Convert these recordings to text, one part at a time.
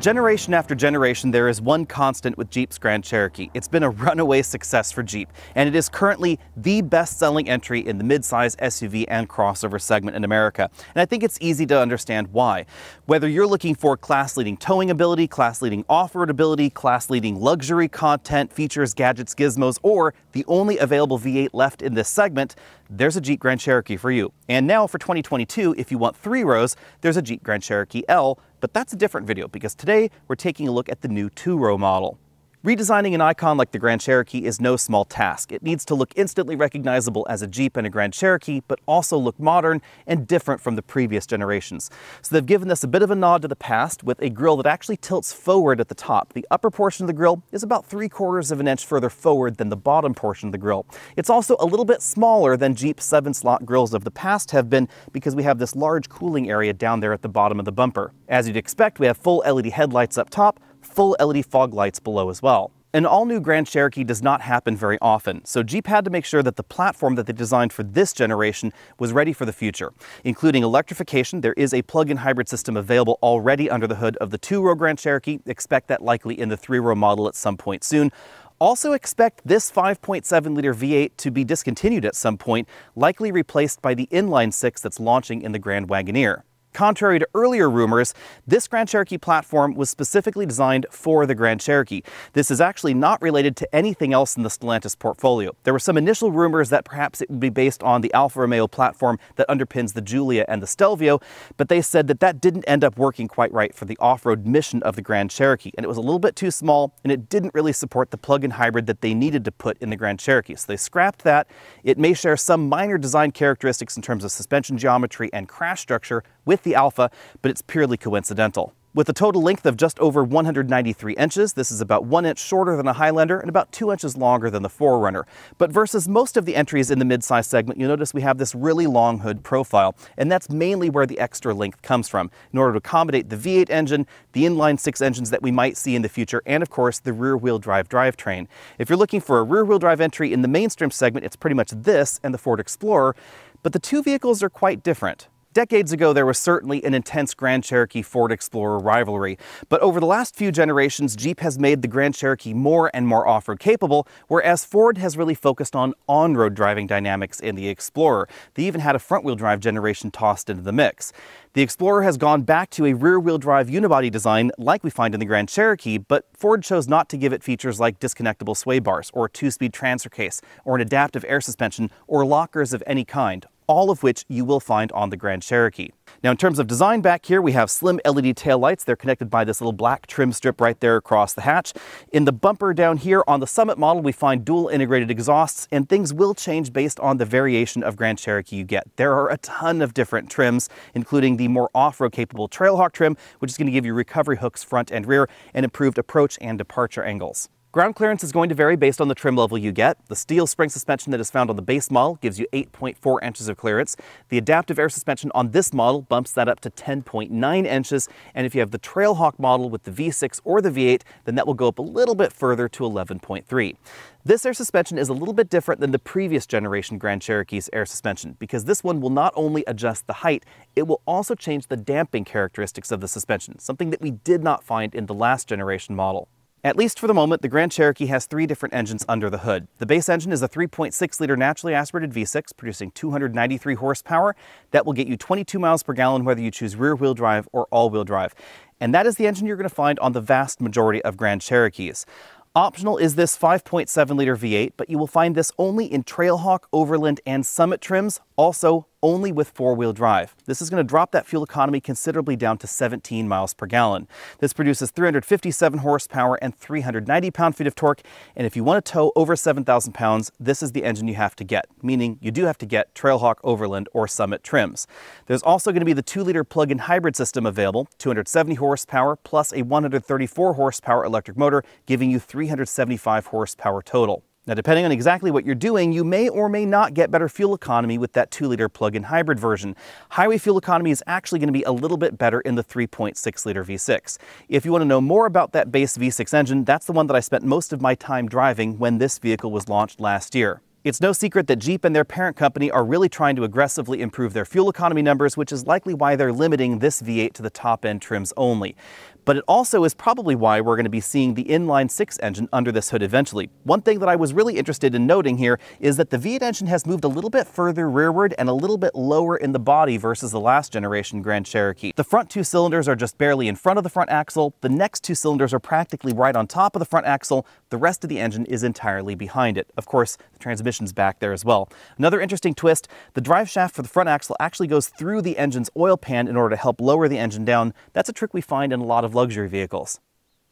Generation after generation, there is one constant with Jeep's Grand Cherokee. It's been a runaway success for Jeep, and it is currently the best-selling entry in the midsize SUV and crossover segment in America. And I think it's easy to understand why. Whether you're looking for class-leading towing ability, class-leading off-road ability, class-leading luxury content, features, gadgets, gizmos, or the only available V8 left in this segment, there's a Jeep Grand Cherokee for you. And now for 2022, if you want 3 rows, there's a Jeep Grand Cherokee L, but that's a different video because today we're taking a look at the new 2-row model. Redesigning an icon like the Grand Cherokee is no small task. It needs to look instantly recognizable as a Jeep and a Grand Cherokee, but also look modern and different from the previous generations. So they've given us a bit of a nod to the past with a grille that actually tilts forward at the top. The upper portion of the grille is about 3/4 of an inch further forward than the bottom portion of the grille. It's also a little bit smaller than Jeep's 7-slot grilles of the past have been because we have this large cooling area down there at the bottom of the bumper. As you'd expect, we have full LED headlights up top, full LED fog lights below as well. An all-new Grand Cherokee does not happen very often, so Jeep had to make sure that the platform that they designed for this generation was ready for the future. Including electrification, there is a plug-in hybrid system available already under the hood of the 2-row Grand Cherokee. Expect that likely in the 3-row model at some point soon. Also expect this 5.7-liter V8 to be discontinued at some point, likely replaced by the inline-6 that's launching in the Grand Wagoneer. Contrary to earlier rumors, this Grand Cherokee platform was specifically designed for the Grand Cherokee. This is actually not related to anything else in the Stellantis portfolio. There were some initial rumors that perhaps it would be based on the Alfa Romeo platform that underpins the Giulia and the Stelvio, but they said that that didn't end up working quite right for the off-road mission of the Grand Cherokee, and it was a little bit too small, and it didn't really support the plug-in hybrid that they needed to put in the Grand Cherokee. So they scrapped that. It may share some minor design characteristics in terms of suspension geometry and crash structure with the Alfa, but it's purely coincidental. With a total length of just over 193 inches, this is about 1 inch shorter than a Highlander and about 2 inches longer than the 4Runner. But versus most of the entries in the midsize segment, you'll notice we have this really long hood profile, and that's mainly where the extra length comes from, in order to accommodate the V8 engine, the inline-6 engines that we might see in the future, and of course the rear-wheel drive drivetrain. If you're looking for a rear-wheel drive entry in the mainstream segment, it's pretty much this and the Ford Explorer, but the two vehicles are quite different. Decades ago, there was certainly an intense Grand Cherokee Ford Explorer rivalry, but over the last few generations, Jeep has made the Grand Cherokee more and more off-road capable, whereas Ford has really focused on road driving dynamics in the Explorer. They even had a front-wheel drive generation tossed into the mix. The Explorer has gone back to a rear-wheel drive unibody design like we find in the Grand Cherokee, but Ford chose not to give it features like disconnectable sway bars, or a 2-speed transfer case, or an adaptive air suspension, or lockers of any kind, all of which you will find on the Grand Cherokee. Now, in terms of design back here, we have slim LED taillights. They're connected by this little black trim strip right there across the hatch. In the bumper down here on the Summit model, we find dual integrated exhausts, and things will change based on the variation of Grand Cherokee you get. There are a ton of different trims, including the more off-road capable Trailhawk trim, which is going to give you recovery hooks front and rear and improved approach and departure angles. Ground clearance is going to vary based on the trim level you get. The steel spring suspension that is found on the base model gives you 8.4 inches of clearance. The adaptive air suspension on this model bumps that up to 10.9 inches. And if you have the Trailhawk model with the V6 or the V8, then that will go up a little bit further to 11.3. This air suspension is a little bit different than the previous generation Grand Cherokee's air suspension because this one will not only adjust the height, it will also change the damping characteristics of the suspension, something that we did not find in the last generation model. At least for the moment, the Grand Cherokee has 3 different engines under the hood. The base engine is a 3.6-liter naturally aspirated V6 producing 293 horsepower. That will get you 22 miles per gallon whether you choose rear-wheel drive or all-wheel drive. And that is the engine you're going to find on the vast majority of Grand Cherokees. Optional is this 5.7-liter V8, but you will find this only in Trailhawk, Overland, and Summit trims, also only with 4-wheel drive. This is going to drop that fuel economy considerably down to 17 miles per gallon. This produces 357 horsepower and 390 pound-feet of torque, and if you want to tow over 7,000 pounds, this is the engine you have to get, meaning you do have to get Trailhawk, Overland, or Summit trims. There's also going to be the 2-liter plug-in hybrid system available, 270 horsepower plus a 134 horsepower electric motor, giving you 375 horsepower total. Now, depending on exactly what you're doing, you may or may not get better fuel economy with that 2-liter plug-in hybrid version. Highway fuel economy is actually going to be a little bit better in the 3.6-liter V6. If you want to know more about that base V6 engine, that's the one that I spent most of my time driving when this vehicle was launched last year. It's no secret that Jeep and their parent company are really trying to aggressively improve their fuel economy numbers, which is likely why they're limiting this V8 to the top-end trims only. But it also is probably why we're going to be seeing the inline-6 engine under this hood eventually. One thing that I was really interested in noting here is that the V8 engine has moved a little bit further rearward and a little bit lower in the body versus the last generation Grand Cherokee. The front two cylinders are just barely in front of the front axle. The next two cylinders are practically right on top of the front axle. The rest of the engine is entirely behind it. Of course, the transmission's back there as well. Another interesting twist, the drive shaft for the front axle actually goes through the engine's oil pan in order to help lower the engine down. That's a trick we find in a lot of luxury vehicles.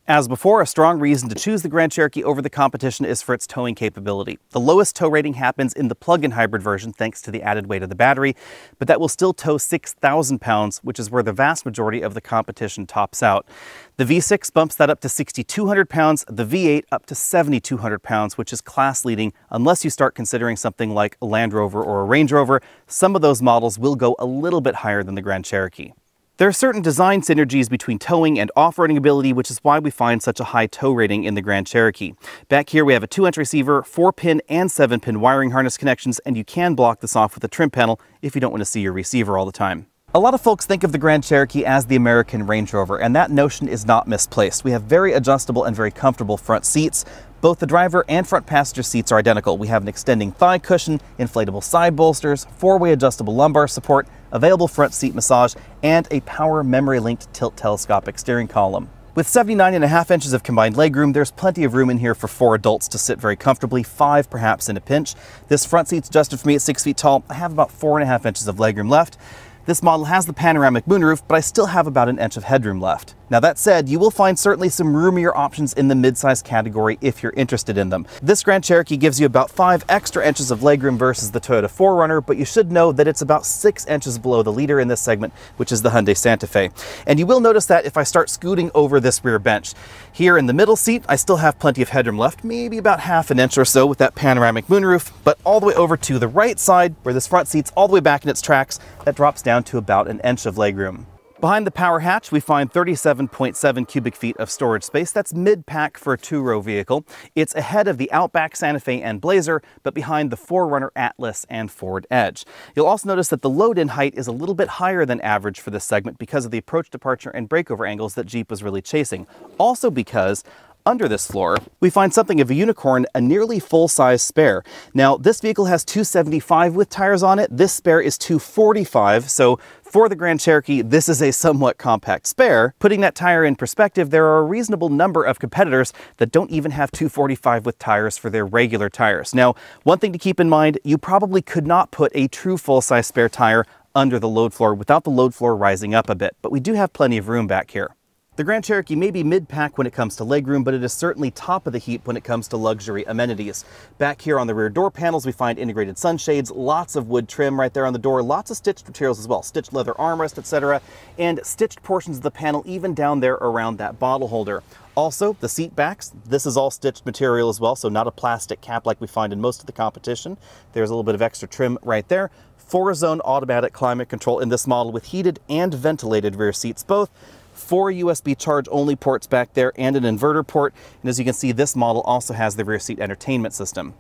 As before, a strong reason to choose the Grand Cherokee over the competition is for its towing capability. The lowest tow rating happens in the plug-in hybrid version thanks to the added weight of the battery, but that will still tow 6,000 pounds, which is where the vast majority of the competition tops out. The V6 bumps that up to 6,200 pounds, the V8 up to 7,200 pounds, which is class leading unless you start considering something like a Land Rover or a Range Rover. Some of those models will go a little bit higher than the Grand Cherokee. There are certain design synergies between towing and off-roading ability, which is why we find such a high tow rating in the Grand Cherokee. Back here we have a 2-inch receiver, 4-pin and 7-pin wiring harness connections, and you can block this off with a trim panel if you don't want to see your receiver all the time. A lot of folks think of the Grand Cherokee as the American Range Rover, and that notion is not misplaced. We have very adjustable and very comfortable front seats. Both the driver and front passenger seats are identical. We have an extending thigh cushion, inflatable side bolsters, 4-way adjustable lumbar support, available front seat massage, and a power memory-linked tilt telescopic steering column. With 79.5 inches of combined legroom, there's plenty of room in here for 4 adults to sit very comfortably, 5 perhaps in a pinch. This front seat's adjusted for me at 6 feet tall. I have about 4.5 inches of legroom left. This model has the panoramic moonroof, but I still have about an inch of headroom left. Now that said, you will find certainly some roomier options in the midsize category if you're interested in them. This Grand Cherokee gives you about 5 extra inches of legroom versus the Toyota 4Runner, but you should know that it's about 6 inches below the leader in this segment, which is the Hyundai Santa Fe. And you will notice that if I start scooting over this rear bench. Here in the middle seat, I still have plenty of headroom left, maybe about half an inch or so with that panoramic moonroof, but all the way over to the right side, where this front seat's all the way back in its tracks, that drops down to about an inch of legroom. Behind the power hatch, we find 37.7 cubic feet of storage space. That's mid-pack for a 2-row vehicle. It's ahead of the Outback Santa Fe and Blazer, but behind the 4Runner, Atlas, and Ford Edge. You'll also notice that the load-in height is a little bit higher than average for this segment because of the approach, departure, and breakover angles that Jeep was really chasing. Also because under this floor, we find something of a unicorn, a nearly full-size spare. Now, this vehicle has 275 with tires on it. This spare is 245, so for the Grand Cherokee, this is a somewhat compact spare. Putting that tire in perspective, there are a reasonable number of competitors that don't even have 245 with tires for their regular tires. Now, one thing to keep in mind, you probably could not put a true full-size spare tire under the load floor without the load floor rising up a bit, but we do have plenty of room back here. The Grand Cherokee may be mid-pack when it comes to legroom, but it is certainly top of the heap when it comes to luxury amenities. Back here on the rear door panels, we find integrated sunshades, lots of wood trim right there on the door, lots of stitched materials as well, stitched leather armrest, etc., and stitched portions of the panel even down there around that bottle holder. Also, the seat backs, this is all stitched material as well, so not a plastic cap like we find in most of the competition. There's a little bit of extra trim right there. 4-zone automatic climate control in this model with heated and ventilated rear seats both. 4 USB charge-only ports back there and an inverter port, and as you can see, this model also has the rear seat entertainment system.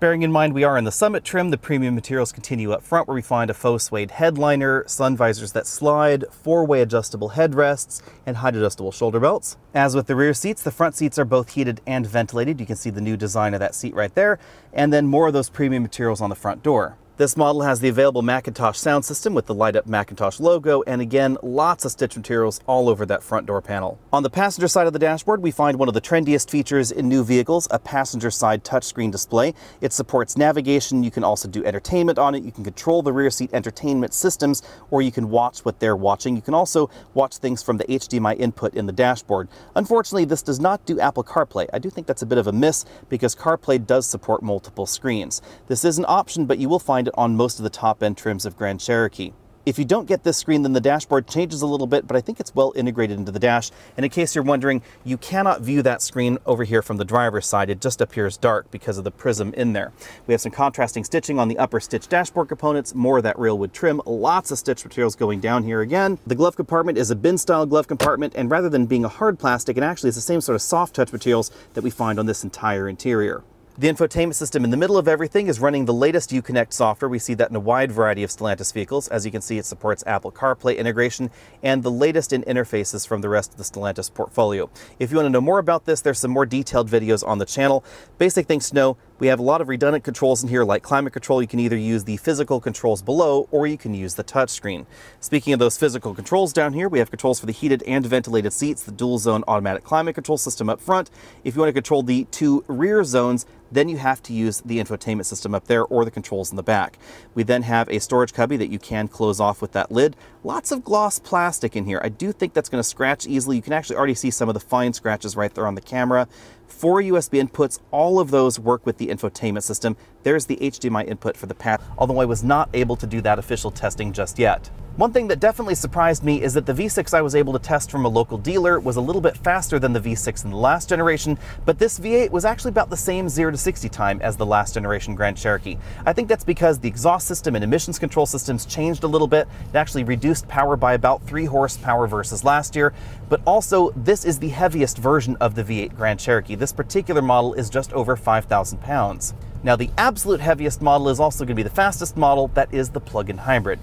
Bearing in mind we are in the Summit trim, the premium materials continue up front where we find a faux suede headliner, sun visors that slide, 4-way adjustable headrests, and height adjustable shoulder belts. As with the rear seats, the front seats are both heated and ventilated. You can see the new design of that seat right there, and then more of those premium materials on the front door. This model has the available Macintosh sound system with the light-up Macintosh logo, and again, lots of stitch materials all over that front door panel. On the passenger side of the dashboard, we find one of the trendiest features in new vehicles, a passenger side touchscreen display. It supports navigation. You can also do entertainment on it. You can control the rear seat entertainment systems, or you can watch what they're watching. You can also watch things from the HDMI input in the dashboard. Unfortunately, this does not do Apple CarPlay. I do think that's a bit of a miss because CarPlay does support multiple screens. This is an option, but you will find it on most of the top-end trims of Grand Cherokee. If you don't get this screen, then the dashboard changes a little bit, but I think it's well integrated into the dash. And in case you're wondering, you cannot view that screen over here from the driver's side. It just appears dark because of the prism in there. We have some contrasting stitching on the upper stitch dashboard components, more of that real wood trim, lots of stitch materials going down here again. The glove compartment is a bin-style glove compartment, and rather than being a hard plastic, it actually is the same sort of soft touch materials that we find on this entire interior. The infotainment system in the middle of everything is running the latest Uconnect software. We see that in a wide variety of Stellantis vehicles. As you can see, it supports Apple CarPlay integration and the latest in interfaces from the rest of the Stellantis portfolio. If you want to know more about this, there's some more detailed videos on the channel. Basic things to know: we have a lot of redundant controls in here, like climate control. You can either use the physical controls below, or you can use the touchscreen. Speaking of those physical controls, down here we have controls for the heated and ventilated seats, the dual zone automatic climate control system up front. If you want to control the two rear zones, then you have to use the infotainment system up there or the controls in the back. We then have a storage cubby that you can close off with that lid. Lots of gloss plastic in here. I do think that's going to scratch easily. You can actually already see some of the fine scratches right there on the camera. 4 USB inputs, all of those work with the infotainment system. There's the HDMI input for the pad, although I was not able to do that official testing just yet. One thing that definitely surprised me is that the V6 I was able to test from a local dealer was a little bit faster than the V6 in the last generation, but this V8 was actually about the same 0 to 60 time as the last generation Grand Cherokee. I think that's because the exhaust system and emissions control systems changed a little bit. It actually reduced power by about 3 horsepower versus last year, but also this is the heaviest version of the V8 Grand Cherokee. This particular model is just over 5,000 pounds. Now, the absolute heaviest model is also going to be the fastest model, that is the plug-in hybrid.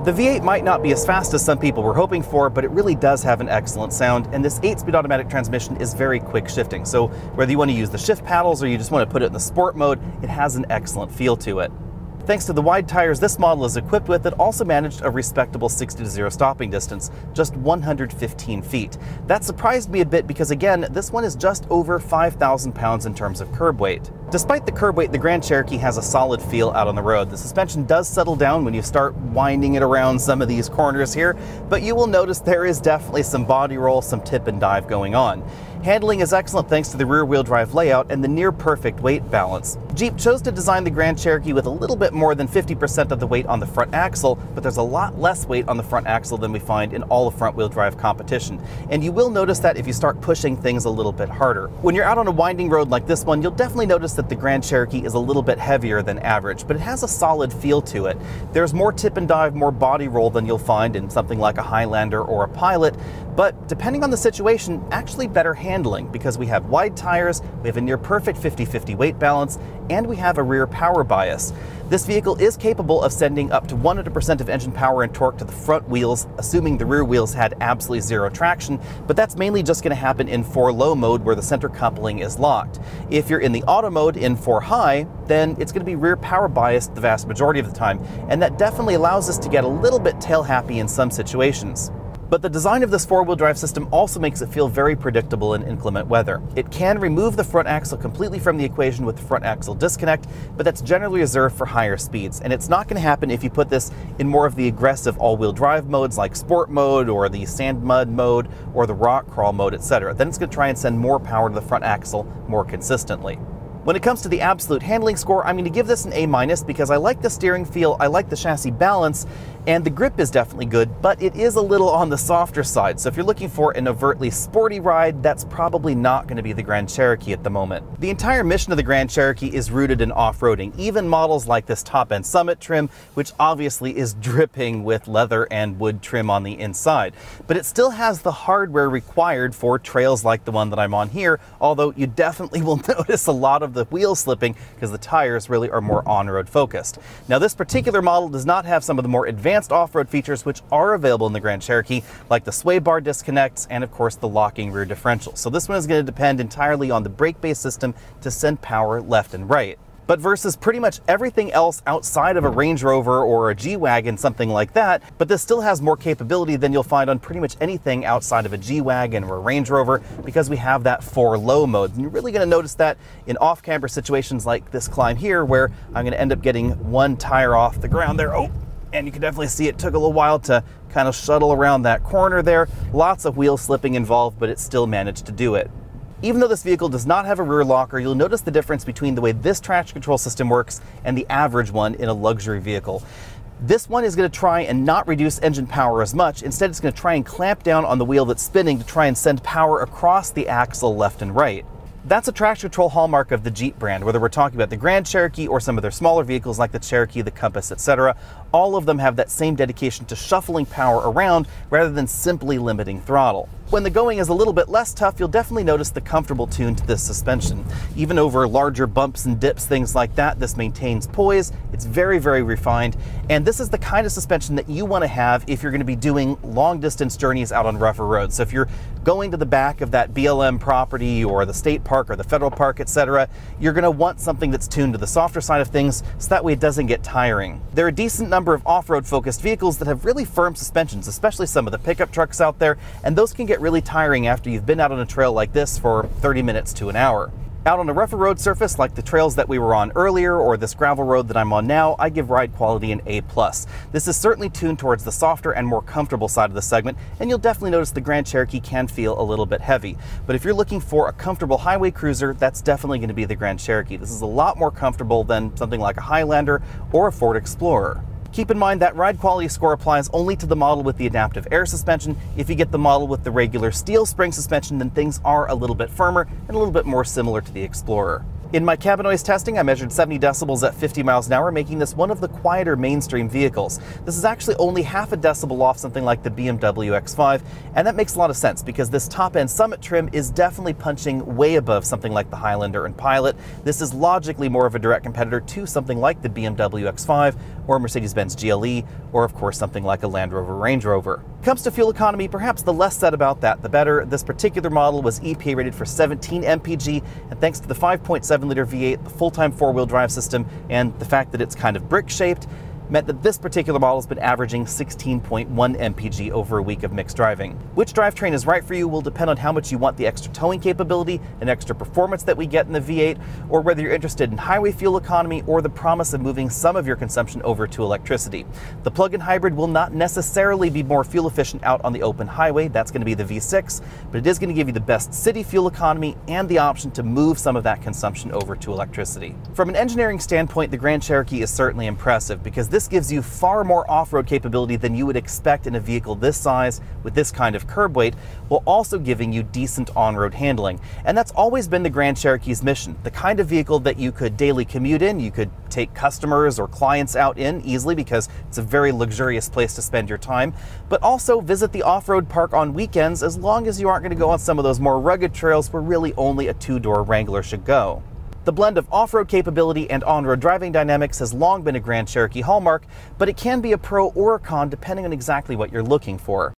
The V8 might not be as fast as some people were hoping for, but it really does have an excellent sound, and this 8-speed automatic transmission is very quick shifting. So whether you want to use the shift paddles or you just want to put it in the sport mode, it has an excellent feel to it. Thanks to the wide tires this model is equipped with, it also managed a respectable 60-to-0 stopping distance, just 115 feet. That surprised me a bit because, again, this one is just over 5,000 pounds in terms of curb weight. Despite the curb weight, the Grand Cherokee has a solid feel out on the road. The suspension does settle down when you start winding it around some of these corners here, but you will notice there is definitely some body roll, some tip and dive going on. Handling is excellent thanks to the rear-wheel drive layout and the near-perfect weight balance. Jeep chose to design the Grand Cherokee with a little bit more than 50% of the weight on the front axle, but there's a lot less weight on the front axle than we find in all of front-wheel drive competition. And you will notice that if you start pushing things a little bit harder. When you're out on a winding road like this one, you'll definitely notice that the Grand Cherokee is a little bit heavier than average, but it has a solid feel to it. There's more tip and dive, more body roll than you'll find in something like a Highlander or a Pilot, but depending on the situation, actually better handling, because we have wide tires, we have a near perfect 50-50 weight balance, and we have a rear power bias. This vehicle is capable of sending up to 100% of engine power and torque to the front wheels, assuming the rear wheels had absolutely zero traction, but that's mainly just going to happen in 4 low mode where the center coupling is locked. If you're in the auto mode in 4 high, then it's going to be rear power biased the vast majority of the time, and that definitely allows us to get a little bit tail happy in some situations. But the design of this 4-wheel drive system also makes it feel very predictable in inclement weather. It can remove the front axle completely from the equation with the front axle disconnect, but that's generally reserved for higher speeds. And it's not going to happen if you put this in more of the aggressive all-wheel drive modes like sport mode or the sand mud mode or the rock crawl mode, etc. Then it's going to try and send more power to the front axle more consistently. When it comes to the absolute handling score, I'm going to give this an A- because I like the steering feel, I like the chassis balance, and the grip is definitely good, but it is a little on the softer side. So if you're looking for an overtly sporty ride, that's probably not going to be the Grand Cherokee at the moment. The entire mission of the Grand Cherokee is rooted in off-roading, even models like this top-end Summit trim, which obviously is dripping with leather and wood trim on the inside. But it still has the hardware required for trails like the one that I'm on here, although you definitely will notice a lot of the wheel slipping because the tires really are more on-road focused. Now, this particular model does not have some of the more advanced off-road features which are available in the Grand Cherokee, like the sway bar disconnects and of course the locking rear differential. So this one is going to depend entirely on the brake-based system to send power left and right. But versus pretty much everything else outside of a Range Rover or a G-Wagon, something like that, but this still has more capability than you'll find on pretty much anything outside of a G-Wagon or a Range Rover, because we have that 4 low mode. And you're really going to notice that in off-camber situations like this climb here, where I'm going to end up getting one tire off the ground there. Oh, and you can definitely see it took a little while to kind of shuttle around that corner there. Lots of wheel slipping involved, but it still managed to do it. Even though this vehicle does not have a rear locker, you'll notice the difference between the way this traction control system works and the average one in a luxury vehicle. This one is going to try and not reduce engine power as much. Instead, it's going to try and clamp down on the wheel that's spinning to try and send power across the axle left and right. That's a traction control hallmark of the Jeep brand, whether we're talking about the Grand Cherokee or some of their smaller vehicles like the Cherokee, the Compass, etc. All of them have that same dedication to shuffling power around rather than simply limiting throttle. When the going is a little bit less tough, you'll definitely notice the comfortable tune to this suspension. Even over larger bumps and dips, things like that, this maintains poise. It's very, very refined. And this is the kind of suspension that you want to have if you're going to be doing long distance journeys out on rougher roads. So if you're going to the back of that BLM property or the state park or the federal park, etc., you're going to want something that's tuned to the softer side of things so that way it doesn't get tiring. There are a decent number of off-road focused vehicles that have really firm suspensions, especially some of the pickup trucks out there, and those can get really tiring after you've been out on a trail like this for 30 minutes to an hour. Out on a rougher road surface like the trails that we were on earlier or this gravel road that I'm on now, I give ride quality an A+. This is certainly tuned towards the softer and more comfortable side of the segment, and you'll definitely notice the Grand Cherokee can feel a little bit heavy. But if you're looking for a comfortable highway cruiser, that's definitely going to be the Grand Cherokee. This is a lot more comfortable than something like a Highlander or a Ford Explorer. Keep in mind that ride quality score applies only to the model with the adaptive air suspension. If you get the model with the regular steel spring suspension, then things are a little bit firmer and a little bit more similar to the Explorer. In my cabin noise testing, I measured 70 decibels at 50 miles an hour, making this one of the quieter mainstream vehicles. This is actually only half a decibel off something like the BMW X5, and that makes a lot of sense because this top-end Summit trim is definitely punching way above something like the Highlander and Pilot. This is logically more of a direct competitor to something like the BMW X5 or Mercedes-Benz GLE, or of course something like a Land Rover Range Rover. Comes to fuel economy, perhaps the less said about that, the better. This particular model was EPA rated for 17 mpg, and thanks to the 5.7-liter V8, the full-time four-wheel drive system, and the fact that it's kind of brick-shaped, meant that this particular model has been averaging 16.1 mpg over a week of mixed driving. Which drivetrain is right for you will depend on how much you want the extra towing capability and extra performance that we get in the V8, or whether you're interested in highway fuel economy or the promise of moving some of your consumption over to electricity. The plug-in hybrid will not necessarily be more fuel efficient out on the open highway, that's going to be the V6, but it is going to give you the best city fuel economy and the option to move some of that consumption over to electricity. From an engineering standpoint, the Grand Cherokee is certainly impressive because this gives you far more off-road capability than you would expect in a vehicle this size with this kind of curb weight, while also giving you decent on-road handling. And that's always been the Grand Cherokee's mission, the kind of vehicle that you could daily commute in, you could take customers or clients out in easily because it's a very luxurious place to spend your time, but also visit the off-road park on weekends as long as you aren't going to go on some of those more rugged trails where really only a two-door Wrangler should go. The blend of off-road capability and on-road driving dynamics has long been a Grand Cherokee hallmark, but it can be a pro or a con depending on exactly what you're looking for.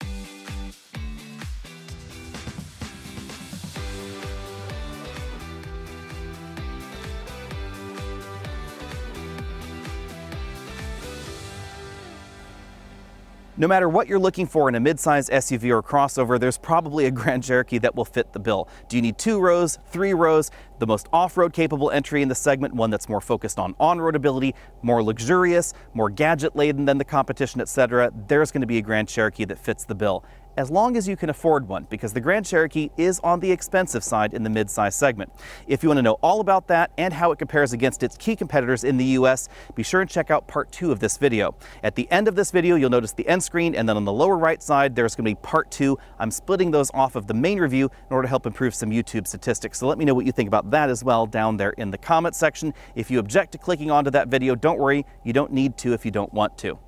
No matter what you're looking for in a midsize SUV or crossover, there's probably a Grand Cherokee that will fit the bill. Do you need 2 rows, 3 rows? The most off-road capable entry in the segment, one that's more focused on on-road ability, more luxurious, more gadget-laden than the competition, etc. There's going to be a Grand Cherokee that fits the bill, as long as you can afford one, because the Grand Cherokee is on the expensive side in the midsize segment. If you want to know all about that and how it compares against its key competitors in the US, be sure and check out part 2 of this video. At the end of this video, you'll notice the end screen, and then on the lower right side, there's going to be part 2. I'm splitting those off of the main review in order to help improve some YouTube statistics. So let me know what you think about that as well down there in the comment section. If you object to clicking onto that video, don't worry, you don't need to if you don't want to.